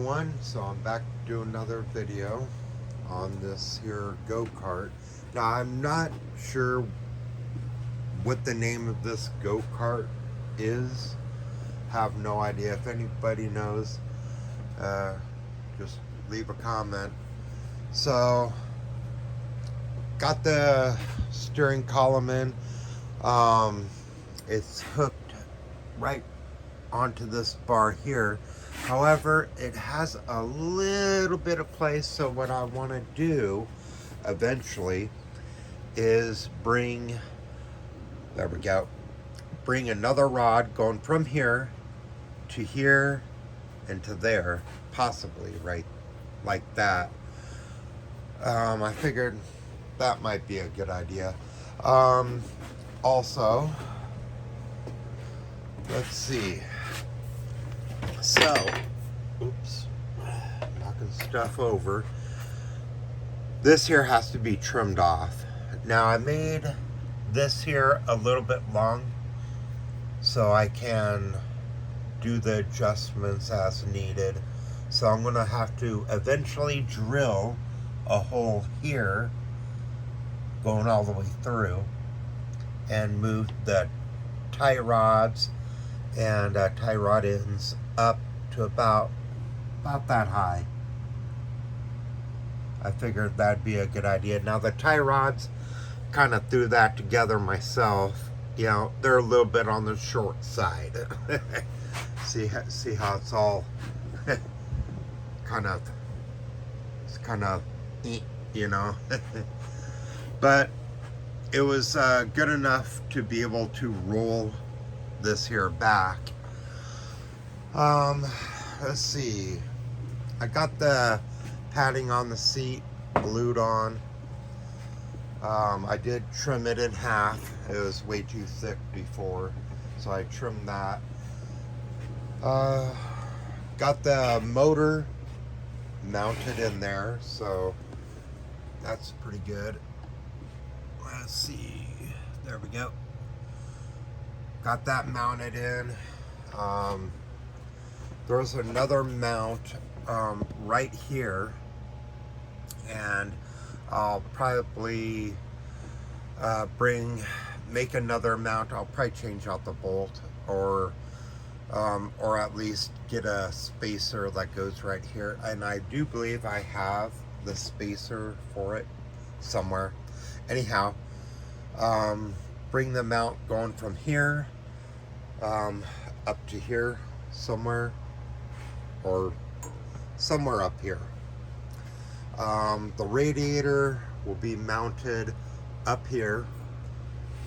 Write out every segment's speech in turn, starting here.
everyone, so I'm back to do another video on this here go-kart. Now I'm not sure what the name of this go-kart is, have no idea. If anybody knows, just leave a comment. So got the steering column in, it's hooked right onto this bar here. However, it has a little bit of place, so what I want to do eventually is bring another rod going from here to here and to there, possibly right like that. I figured that might be a good idea. Also, let's see. So, oops, knocking stuff over. This here has to be trimmed off. Now I made this here a little bit long so I can do the adjustments as needed. So I'm gonna have to eventually drill a hole here going all the way through and move the tie rods and tie rod ends up to about that high. I figured that'd be a good idea. Now the tie rods, kind of threw that together myself. You know, they're a little bit on the short side. see how it's all kind of, you know. But it was good enough to be able to roll this here back. Let's see. I got the padding on the seat glued on. I did trim it in half. It was way too thick before, so I trimmed that. Got the motor mounted in there, so that's pretty good. Let's see. There we go. Got that mounted in. There's another mount right here, and I'll probably make another mount. I'll probably change out the bolt, or at least get a spacer that goes right here. And I do believe I have the spacer for it somewhere. Anyhow, bring the mount going from here up to here somewhere, or somewhere up here. The radiator will be mounted up here.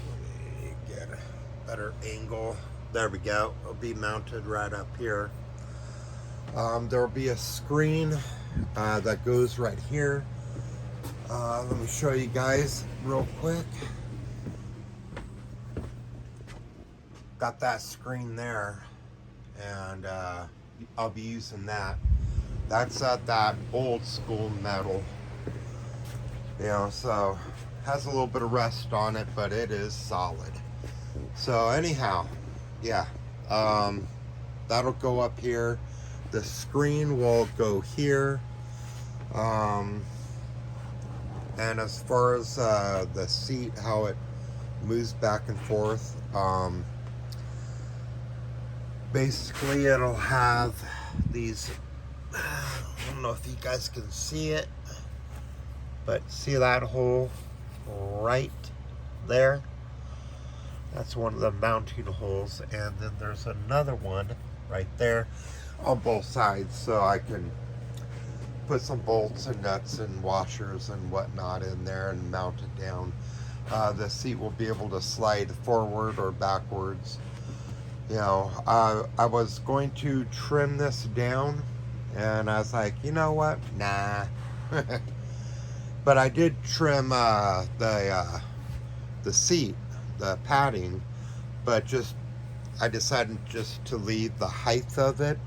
Let me get a better angle. There we go. It'll be mounted right up here. There will be a screen that goes right here. Let me show you guys real quick. Got that screen there, and I'll be using that. That's that old school metal, you know, so has a little bit of rust on it, but it is solid. So anyhow, yeah, that'll go up here. The screen will go here. And as far as the seat, how it moves back and forth, basically it'll have these, I don't know if you guys can see it, but see that hole right there? That's one of the mounting holes, and then there's another one right there on both sides, so I can put some bolts and nuts and washers and whatnot in there and mount it down. The seat will be able to slide forward or backwards. You know, I was going to trim this down, and I was like, you know what? Nah. But I did trim the seat, the padding, but I decided just to leave the height of it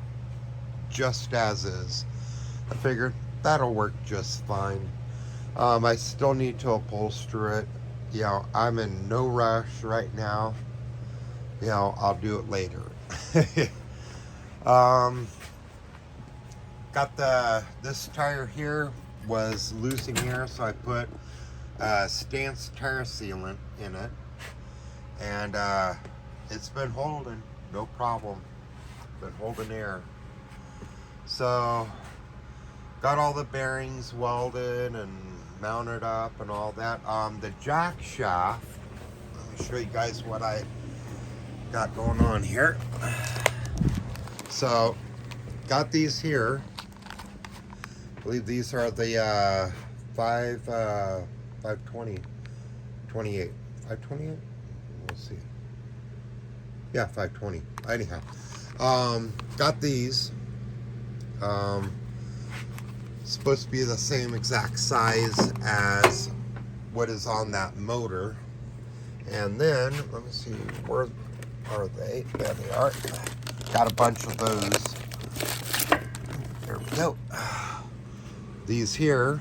just as is. I figured that'll work just fine. I still need to upholster it. You know, I'm in no rush right now. You know, I'll do it later. got this tire here was losing air, so I put Stance tire sealant in it, and it's been holding, no problem. Been holding air. So got all the bearings welded and mounted up and all that. The jack shaft, let me show you guys what I got going on here. So got these here. I believe these are the 520 28 528. We'll see. Yeah, 520. Anyhow, got these. Supposed to be the same exact size as what is on that motor. And then let me see, where are they? There they are. Got a bunch of those. There we go. These here.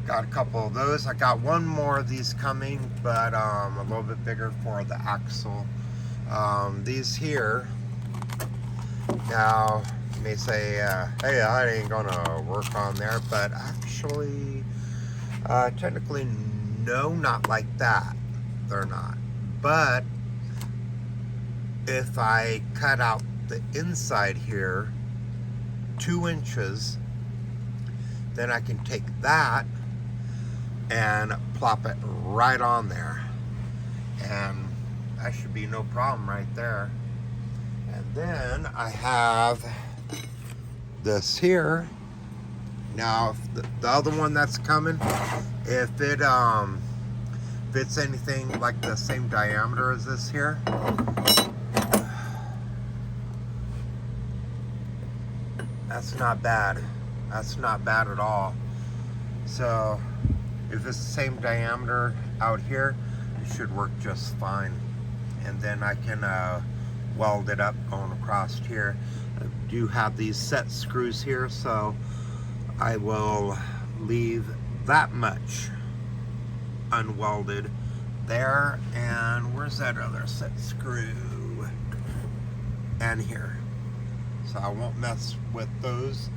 Got a couple of those. I got one more of these coming, but a little bit bigger for the axle. These here. Now, you may say, hey, that ain't gonna work on there, but actually, technically, no, not like that. They're not. But if I cut out the inside here 2 inches, then I can take that and plop it right on there, and that should be no problem right there. And then I have this here. Now, if the other one that's coming, if it's anything like the same diameter as this here, that's not bad. That's not bad at all. So if it's the same diameter out here, it should work just fine. And then I can weld it up going across here. I do have these set screws here, so I will leave that much unwelded there. And where's that other set screw? And here. So I won't mess with those.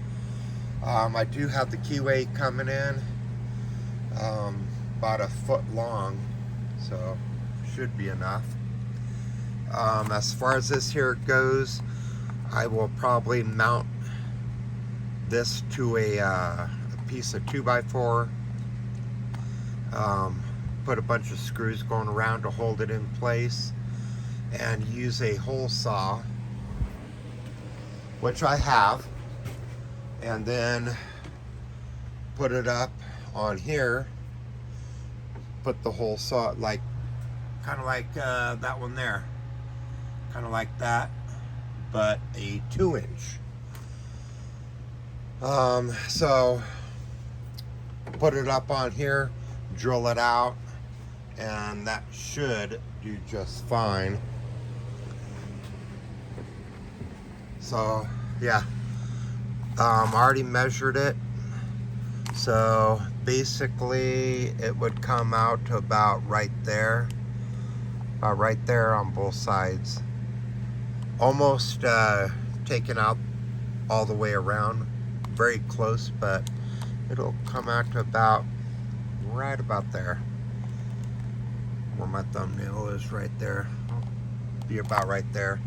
I do have the keyway coming in, about 1 foot long, so should be enough. As far as this here goes, I will probably mount this to a piece of 2x4, put a bunch of screws going around to hold it in place, and use a hole saw, which I have, and then put it up on here, put the hole saw like kind of like that one there, kind of like that, but a 2-inch. So put it up on here, drill it out, and that should do just fine. So yeah, I already measured it, so basically it would come out to about right there on both sides, almost taken out all the way around, very close, but it'll come out to about right about there where my thumbnail is, right there. Be about right there,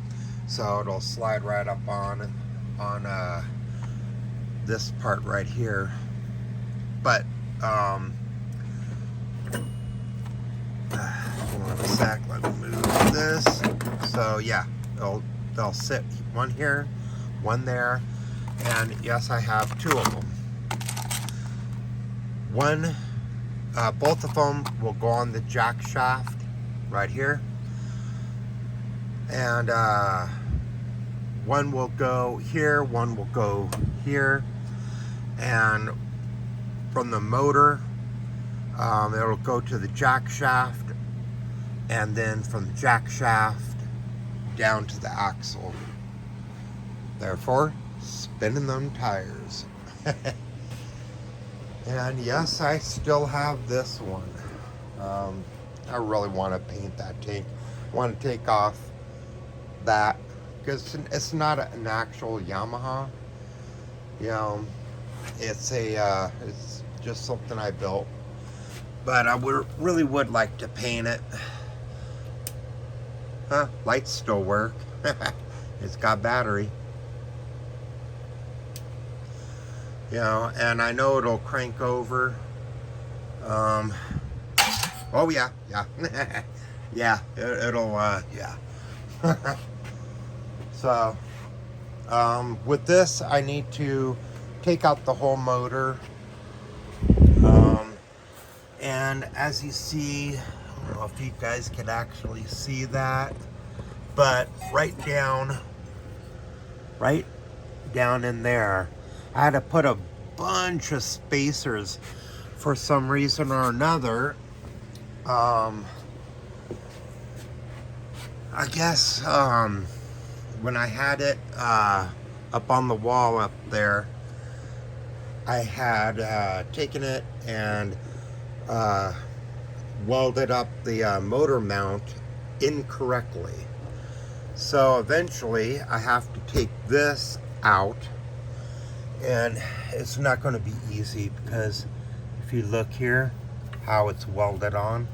so it'll slide right up on this part right here. But hold on a sec, let me move this. So yeah, they'll sit one here, one there, and yes, I have 2 of them. Both of them will go on the jack shaft right here, and one will go here, one will go here, and from the motor, it'll go to the jack shaft, and then from the jack shaft down to the axle. Therefore, spinning them tires. And yes, I still have this one. I really want to paint that tank. I want to take off that, because it's not an actual Yamaha. You know, it's just something I built. But I really would like to paint it. Huh, lights still work. It's got battery. You know, and I know it'll crank over. Oh yeah, yeah. Yeah, it'll, yeah. So, with this, I need to take out the whole motor. And as you see, I don't know if you guys can actually see that, but right down in there, I had to put a bunch of spacers for some reason or another. I guess when I had it up on the wall up there, I had taken it and welded up the motor mount incorrectly. So eventually I have to take this out, and it's not going to be easy, because if you look here how it's welded on,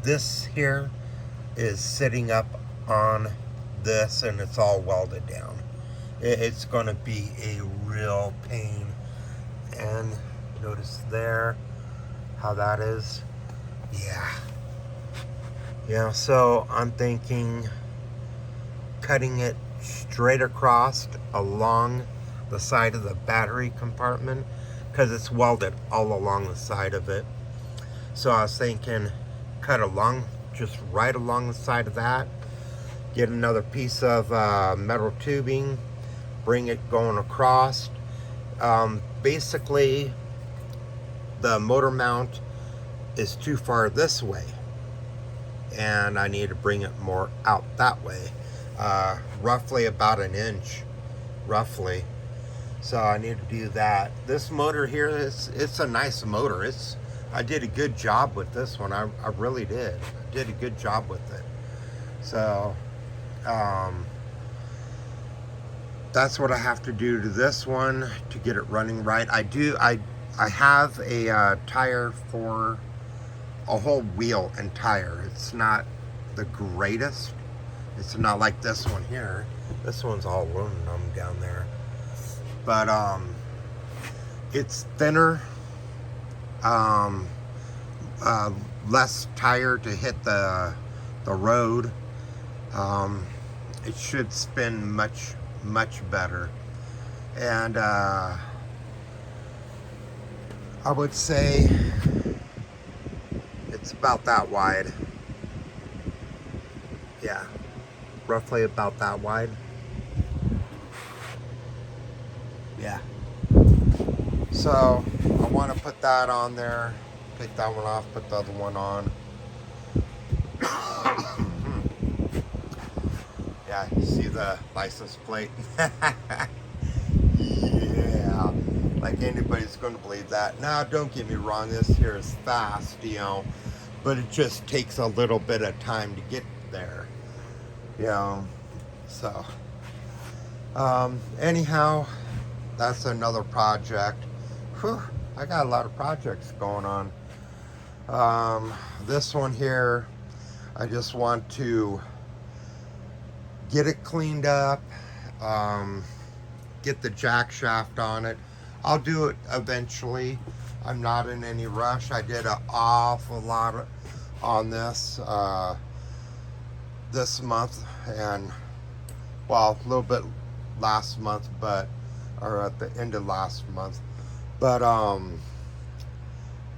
this here is sitting up on this, and it's all welded down. It's going to be a real pain. And notice there how that is. Yeah. Yeah, so I'm thinking cutting it straight across along the side of the battery compartment, because it's welded all along the side of it. So I was thinking cut along, just right along the side of that, get another piece of metal tubing, bring it going across. Basically, the motor mount is too far this way, and I need to bring it more out that way, roughly about an inch, roughly. So I need to do that. This motor here, it's a nice motor. I did a good job with this one. I really did. I did a good job with it. So that's what I have to do to this one to get it running right. I have a tire for a whole wheel and tire. It's not the greatest. It's not like this one here. This one's all aluminum down there. But it's thinner, less tire to hit the road. It should spin much better. And I would say it's about that wide. Yeah, roughly about that wide. Yeah. So I want to put that on there, take that one off, put the other one on. Yeah, you see the license plate? Yeah, like anybody's going to believe that. Now, don't get me wrong, this here is fast, you know, but it just takes a little bit of time to get there, you know. So anyhow, that's another project. Whew, I got a lot of projects going on. This one here, I just want to get it cleaned up, get the jack shaft on it. I'll do it eventually. I'm not in any rush. I did an awful lot on this this month, and well, a little bit last month, or at the end of last month, but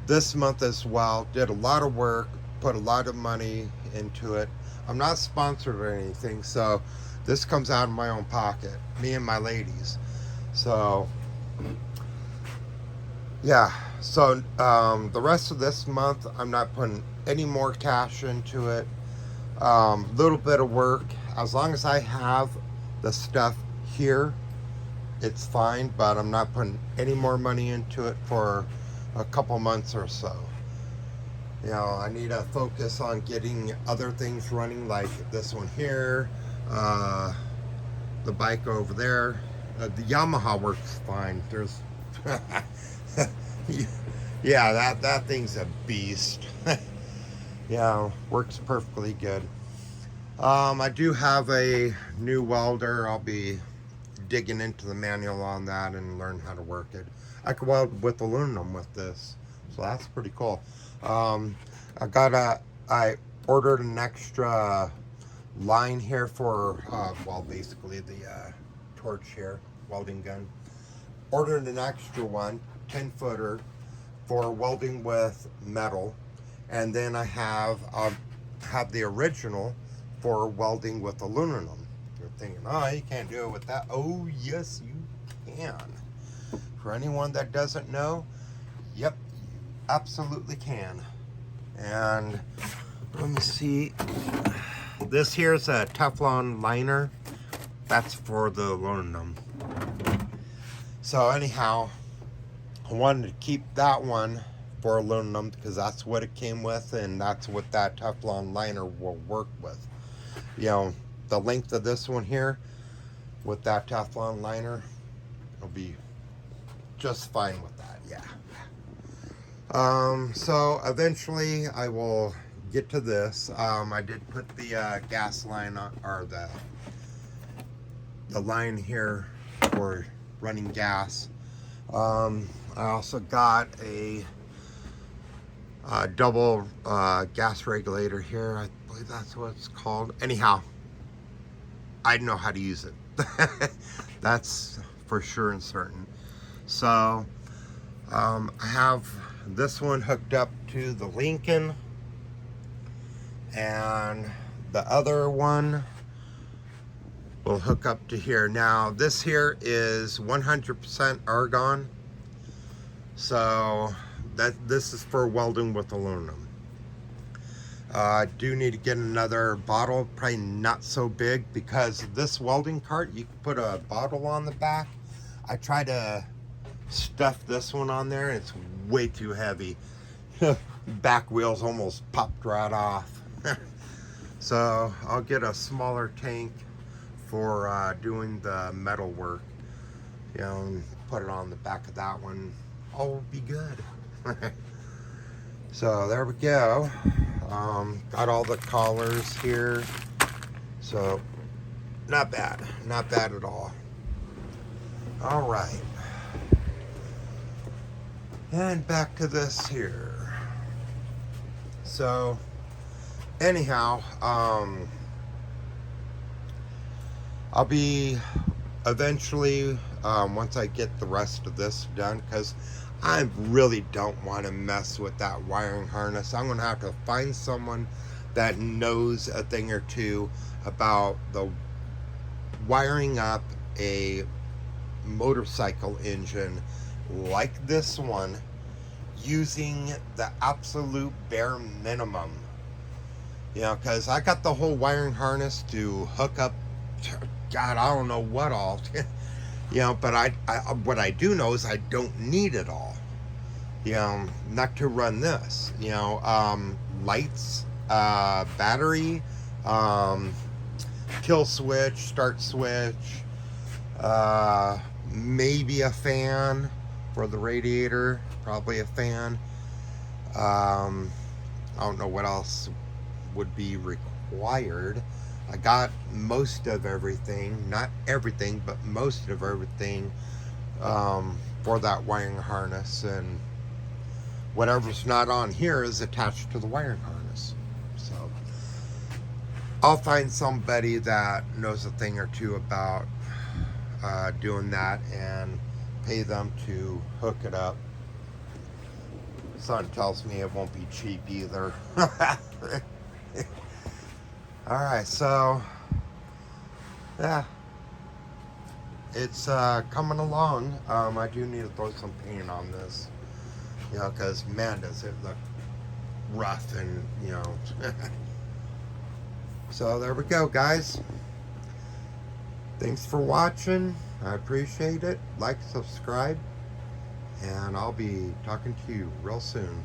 this month as well. Did a lot of work, put a lot of money into it. I'm not sponsored or anything, so this comes out of my own pocket, me and my ladies. So yeah, so the rest of this month I'm not putting any more cash into it. Little bit of work, as long as I have the stuff here, it's fine, but I'm not putting any more money into it for a couple months or so. You know, I need to focus on getting other things running, like this one here, the bike over there. The Yamaha works fine. There's, yeah, that thing's a beast. Yeah, works perfectly good. I do have a new welder. I'll be digging into the manual on that and learn how to work it. I could weld with aluminum with this, so that's pretty cool. I ordered an extra line here for, well, basically the torch here, welding gun. Ordered an extra one, 10-footer, for welding with metal, and then I'll have the original for welding with aluminum. You're thinking, oh, you can't do it with that. Oh, yes, you can. For anyone that doesn't know, yep, you absolutely can. And let me see. This here's a Teflon liner. That's for the aluminum. So anyhow, I wanted to keep that one for aluminum because that's what it came with, and that's what that Teflon liner will work with. You know, the length of this one here with that Teflon liner will be just fine with that, yeah. So eventually I will get to this. I did put the gas line on, or the line here for running gas. I also got a double gas regulator here. I believe that's what it's called. Anyhow, I know how to use it. That's for sure and certain. So I have this one hooked up to the Lincoln, and the other one will hook up to here. Now this here is 100% argon, so this is for welding with aluminum. I do need to get another bottle, probably not so big, because this welding cart, you can put a bottle on the back. I try to stuff this one on there, and it's way too heavy. Back wheels almost popped right off. So I'll get a smaller tank for doing the metal work, you know, and put it on the back of that one. All will be good. So there we go. Got all the collars here, so not bad at all. All right, and back to this here. So anyhow, I'll be eventually, once I get the rest of this done, because I really don't want to mess with that wiring harness. I'm going to have to find someone that knows a thing or two about the wiring up a motorcycle engine like this one using the absolute bare minimum. You know, because I got the whole wiring harness to hook up to, God, I don't know what all. You know, but I what I do know is I don't need it all. You know, not to run this. You know, lights, battery, kill switch, start switch, maybe a fan for the radiator, probably a fan. I don't know what else would be required. I got most of everything, not everything, but most of everything for that wiring harness, and whatever's not on here is attached to the wiring harness. So I'll find somebody that knows a thing or two about doing that and pay them to hook it up. Son tells me it won't be cheap either. Alright, so yeah, it's coming along. I do need to throw some paint on this, you know, because man, does it look rough, and you know. So there we go, guys. Thanks for watching. I appreciate it. Like, subscribe, and I'll be talking to you real soon.